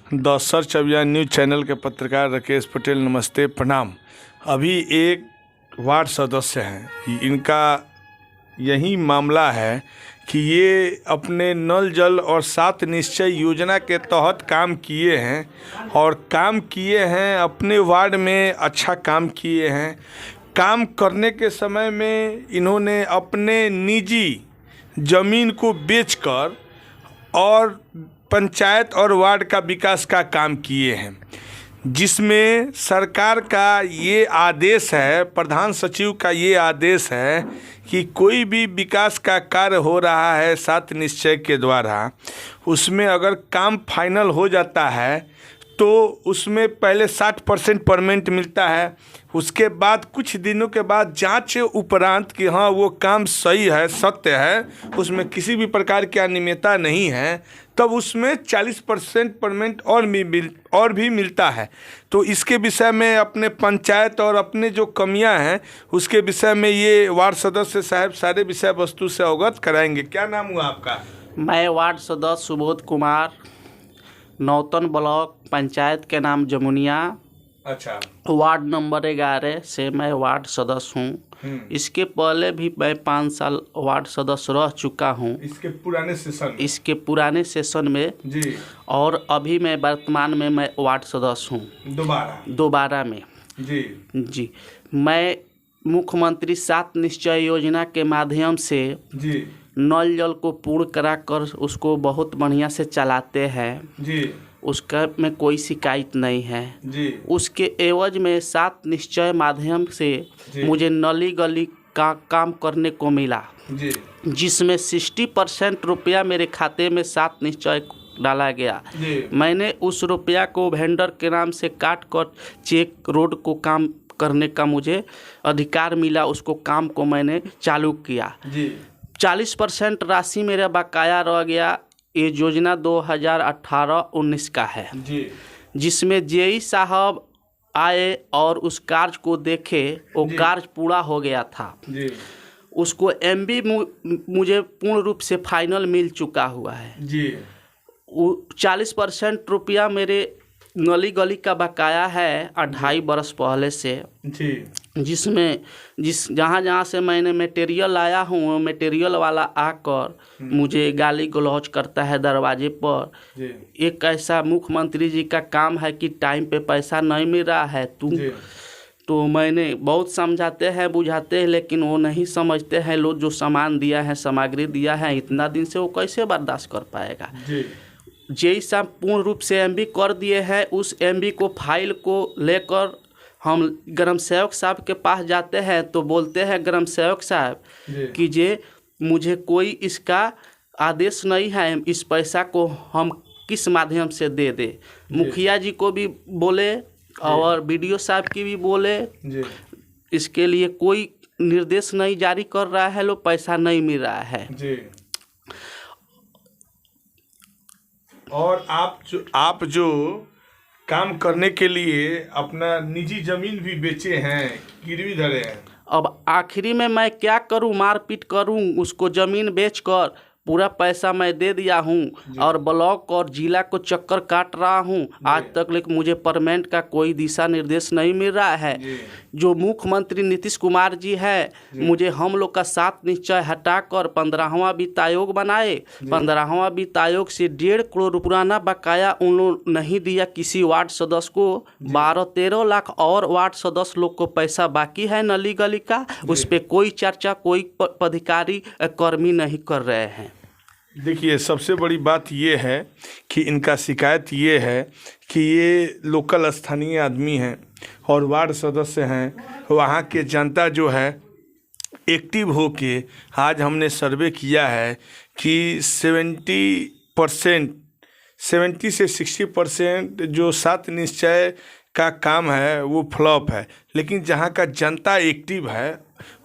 The search अभियान news channel के पत्रकार राकेश पटेल, नमस्ते, प्रणाम। अभी एक वार्ड सदस्य हैं, इनका यही मामला है कि ये अपने नल जल और 7 निश्चय योजना के तहत काम किए हैं और काम किए हैं अपने वार्ड में, अच्छा काम किए हैं। काम करने के समय में इन्होंने अपने निजी ज़मीन को बेचकर और पंचायत और वार्ड का विकास का काम किए हैं, जिसमें सरकार का ये आदेश है, प्रधान सचिव का ये आदेश है कि कोई भी विकास का कार्य हो रहा है 7 निश्चय के द्वारा, उसमें अगर काम फाइनल हो जाता है तो उसमें पहले 60% पेमेंट मिलता है। उसके बाद कुछ दिनों के बाद जांच उपरांत कि हाँ वो काम सही है, सत्य है, उसमें किसी भी प्रकार की अनियमितता नहीं है, तब उसमें 40% पेमेंट और भी मिलता है। तो इसके विषय में अपने पंचायत और अपने जो कमियां हैं उसके विषय में ये वार्ड सदस्य साहब सारे विषय वस्तु से अवगत कराएंगे। क्या नाम हुआ आपका? मैं वार्ड सदस्य सुबोध कुमार, नौतन ब्लॉक, पंचायत के नाम जमुनिया। अच्छा। वार्ड नंबर 11 से मैं वार्ड सदस्य हूँ। इसके पहले भी मैं 5 साल वार्ड सदस्य रह चुका हूँ, इसके पुराने सेशन में जी। और अभी मैं वर्तमान में मैं वार्ड सदस्य हूँ दोबारा में जी। मैं मुख्यमंत्री 7 निश्चय योजना के माध्यम से जी नल जल को पूर्ण कराकर उसको बहुत बढ़िया से चलाते हैं जी। उसका में कोई शिकायत नहीं है जी। उसके एवज में 7 निश्चय माध्यम से मुझे नली गली का काम करने को मिला जी, जिसमें 60% रुपया मेरे खाते में 7 निश्चय डाला गया जी। मैंने उस रुपया को वेंडर के नाम से काट कर चेक रोड को काम करने का मुझे अधिकार मिला, उसको काम को मैंने चालू किया जी। 40% राशि मेरा बकाया रह गया। ये योजना 2018-19 का है जी, जिसमें जेई साहब आए और उस कार्य को देखे, वो कार्य पूरा हो गया था जी। उसको एमबी मुझे पूर्ण रूप से फाइनल मिल चुका हुआ है जी। 40% रुपया मेरे नली गली का बकाया है 2.5 बरस पहले से जी। जिसमें जहाँ से मैंने मटेरियल लाया हूँ, मटेरियल वाला आकर मुझे गाली गलौज करता है दरवाजे पर। एक ऐसा मुख्यमंत्री जी का काम है कि टाइम पे पैसा नहीं मिल रहा है तो मैंने बहुत समझाते हैं, बुझाते हैं, लेकिन वो नहीं समझते हैं। लोग जो सामान दिया है, सामग्री दिया है, इतना दिन से वो कैसे बर्दाश्त कर पाएगा। जेई साहब पूर्ण रूप से एमबी कर दिए हैं। उस एमबी को फाइल को लेकर हम ग्राम सेवक साहब के पास जाते हैं तो बोलते हैं ग्राम सेवक साहब कि जे मुझे कोई इसका आदेश नहीं है, इस पैसा को हम किस माध्यम से दे दे। मुखिया जी को भी बोले और बीडीओ साहब की भी बोले, इसके लिए कोई निर्देश नहीं जारी कर रहा है, लोग पैसा नहीं मिल रहा है जी। और आप जो काम करने के लिए अपना निजी जमीन भी बेचे हैं, गिरवी धरे हैं। अब आखिरी में मैं क्या करूं, मारपीट करूं, उसको ज़मीन बेचकर पूरा पैसा मैं दे दिया हूं और ब्लॉक और जिला को चक्कर काट रहा हूं। आज तक लेकिन मुझे परमेंट का कोई दिशा निर्देश नहीं मिल रहा है। जो मुख्यमंत्री नीतीश कुमार जी है, मुझे हम लोग का 7 निश्चय हटाकर 15वां वित्त आयोग बनाए। 15वां वित्त आयोग से 1.5 करोड़ पुराना बकाया उन लोग नहीं दिया किसी वार्ड सदस्य को। 12-13 लाख और वार्ड सदस्य लोग को पैसा बाकी है नली गली का, उस पर कोई चर्चा कोई पदाधिकारी कर्मी नहीं कर रहे हैं। देखिए, सबसे बड़ी बात ये है कि इनका शिकायत ये है कि ये लोकल स्थानीय आदमी हैं और वार्ड सदस्य हैं। वहाँ के जनता जो है एक्टिव होके, आज हमने सर्वे किया है कि 70 से 60% जो 7 निश्चय का काम है वो फ्लॉप है। लेकिन जहाँ का जनता एक्टिव है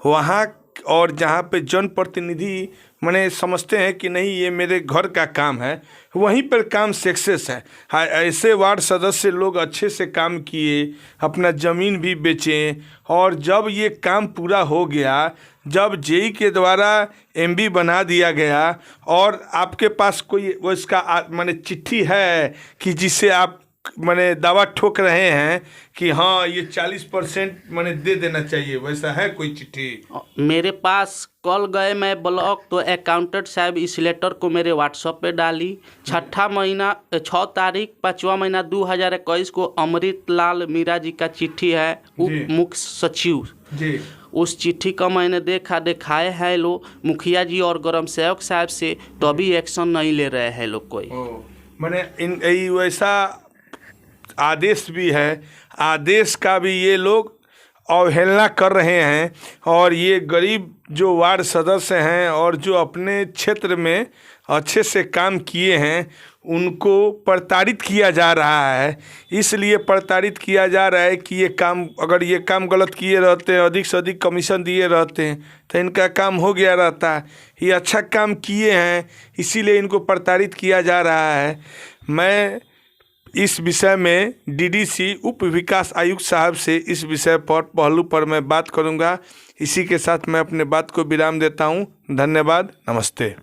वहाँ और जहाँ पे जनप्रतिनिधि माने समझते हैं कि नहीं ये मेरे घर का काम है, वहीं पर काम सक्सेस है। हाँ, ऐसे वार्ड सदस्य लोग अच्छे से काम किए, अपना ज़मीन भी बेचें, और जब ये काम पूरा हो गया, जब जेई के द्वारा एमबी बना दिया गया और आपके पास कोई वो इसका माने चिट्ठी है कि जिसे आप माने दावा ठोक रहे हैं कि हाँ ये 40% माने दे देना चाहिए, वैसा है कोई चिट्ठी? मेरे पास कल गए मैं ब्लॉक, तो अकाउंटेंट साहब इस लेटर को मेरे व्हाट्सएप पे डाली। 6 तारीख 5वां महीना 2021 को अमृत लाल मीरा जी का चिट्ठी है, उप मुख्य सचिव जी। उस चिट्ठी का मैंने दिखाए हैं लोग मुखिया जी और ग्राम सेवक साहब से, तो अभी एक्शन नहीं ले रहे हैं लोग कोई। माने इन वैसा आदेश भी है, आदेश का भी ये लोग अवहेलना कर रहे हैं, और ये गरीब जो वार्ड सदस्य हैं और जो अपने क्षेत्र में अच्छे से काम किए हैं उनको प्रताड़ित किया जा रहा है। इसलिए प्रताड़ित किया जा रहा है कि ये काम, अगर ये काम गलत किए रहते हैं, अधिक से अधिक कमीशन दिए रहते हैं, तो इनका काम हो गया रहता। ये अच्छा काम किए हैं, इसीलिए इनको प्रताड़ित किया जा रहा है। मैं इस विषय में डीडीसी उप विकास आयुक्त साहब से इस विषय पर पहलू पर मैं बात करूंगा। इसी के साथ मैं अपने बात को विराम देता हूं। धन्यवाद, नमस्ते।